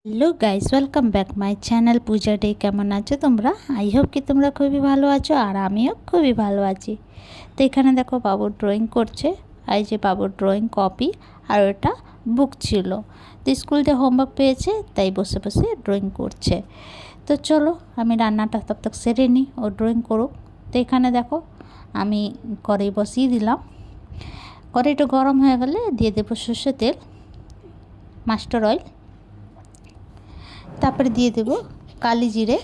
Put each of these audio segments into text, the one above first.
Hello guys, welcome back my channel Puja day. কেমন আছো তোমরা? আই হোপ কি তোমরা খুবই ভালো আছো, আর আমিও খুবই ভালো আছি। তো এখানে দেখো বাবু ড্রয়িং করছে। এই যে বাবুর ড্রয়িং কপি আর ওটা বুক ছিল। তো স্কুল থেকে হোমওয়ার্ক পেয়েছে, তাই বসে বসে ড্রয়িং করছে। তো চলো আমি রান্নাটা তব তক সেরে নিই, ও ড্রয়িং করুক। তো এখানে দেখো আমি কড়াই বসিয়ে দিলাম। কড়াইটা গরম হয়ে গেলে দিয়ে দেবো সর্ষের তেল, মাস্টার অয়েল, তারপরে দিয়ে দেব কালি জিরে,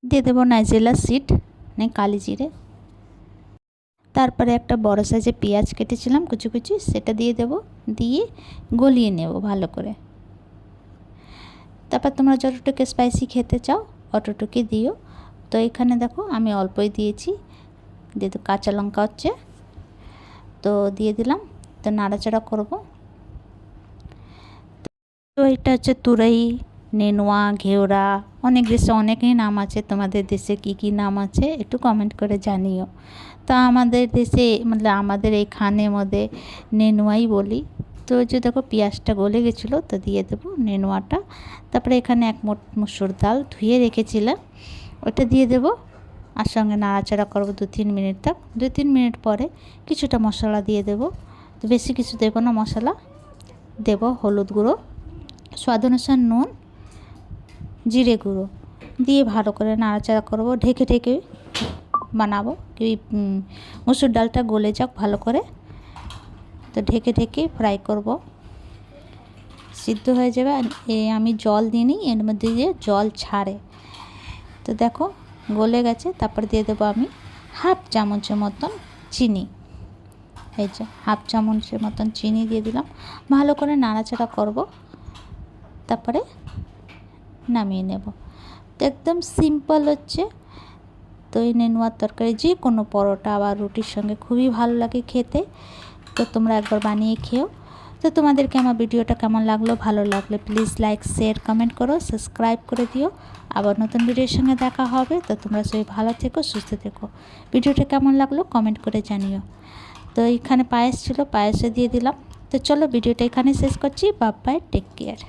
দিয়ে দেবো নাইজেলা সিড, কালি জিরে। তারপরে একটা বড় সাইজে পেঁয়াজ কেটেছিলাম কুচি কুচি, সেটা দিয়ে দেব, দিয়ে গলিয়ে নেব ভালো করে। তারপর তোমরা যতটুকু স্পাইসি খেতে চাও অতটুকু দিও। তো এখানে দেখো আমি অল্পই দিয়েছি। দিয়ে তো কাঁচা লঙ্কা হচ্ছে, তো দিয়ে দিলাম। তো নাড়াচাড়া করব। তো এটা হচ্ছে তুরই, নেনুয়া, ঘেওড়া, অনেক দেশে অনেকই নাম আছে। তোমাদের দেশে কি কি নাম আছে একটু কমেন্ট করে জানিও। তো আমাদের দেশে আমাদের এইখানের মধ্যে নেনুয়াই বলি। তো যে দেখো পেঁয়াজটা গলে গেছিলো, তো দিয়ে দেবো নেনুয়াটা। তারপরে এখানে এক মোট মসুর ডাল ধুয়ে রেখেছিলাম, ওটা দিয়ে দেবো। আর সঙ্গে নাড়াচাড়া করবো 2-3 মিনিট তক। 2-3 মিনিট পরে কিছুটা মশলা দিয়ে দেবো। তো বেশি কিছু দেবো না মশলা, দেবো হলুদ গুঁড়ো, স্বাদ অনুসার নুন, জিরে গুঁড়ো দিয়ে ভালো করে নাড়াচাড়া করব। ঢেকে ঢেকে বানাবো কি মসুর ডালটা গলে যাক ভালো করে। তো ঢেকে ঢেকে ফ্রাই করব, সিদ্ধ হয়ে যাবে। আমি জল দিইনি, এর মধ্যে দিয়ে জল ছাড়ে। তো দেখো গলে গেছে। তারপর দিয়ে দেবো আমি হাফ চামচের মতন চিনি। এই যে হাফ চামচের মতন চিনি দিয়ে দিলাম। ভালো করে নাড়াচাড়া করব, তারপরে নামিয়ে নেব। তো একদম সিম্পল হচ্ছে। তো এই নেনুয়ার তরকারি যে কোনো পরোটা বা রুটির সঙ্গে খুবই ভালো লাগে খেতে। তো তোমরা একবার বানিয়ে খেও। তো তোমাদেরকে আমার ভিডিওটা কেমন লাগলো, ভালো লাগলে প্লিজ লাইক, শেয়ার, কমেন্ট করো, সাবস্ক্রাইব করে দিও। আবার নতুন ভিডিওর সঙ্গে দেখা হবে। তো তোমরা সবাই ভালো থেকো, সুস্থ থেকো। ভিডিওটা কেমন লাগলো কমেন্ট করে জানিও। তো এখানে পায়েস ছিল, পায়েসে দিয়ে দিলাম। তো চলো ভিডিওটা এখানে শেষ করছি। Bye bye, take care.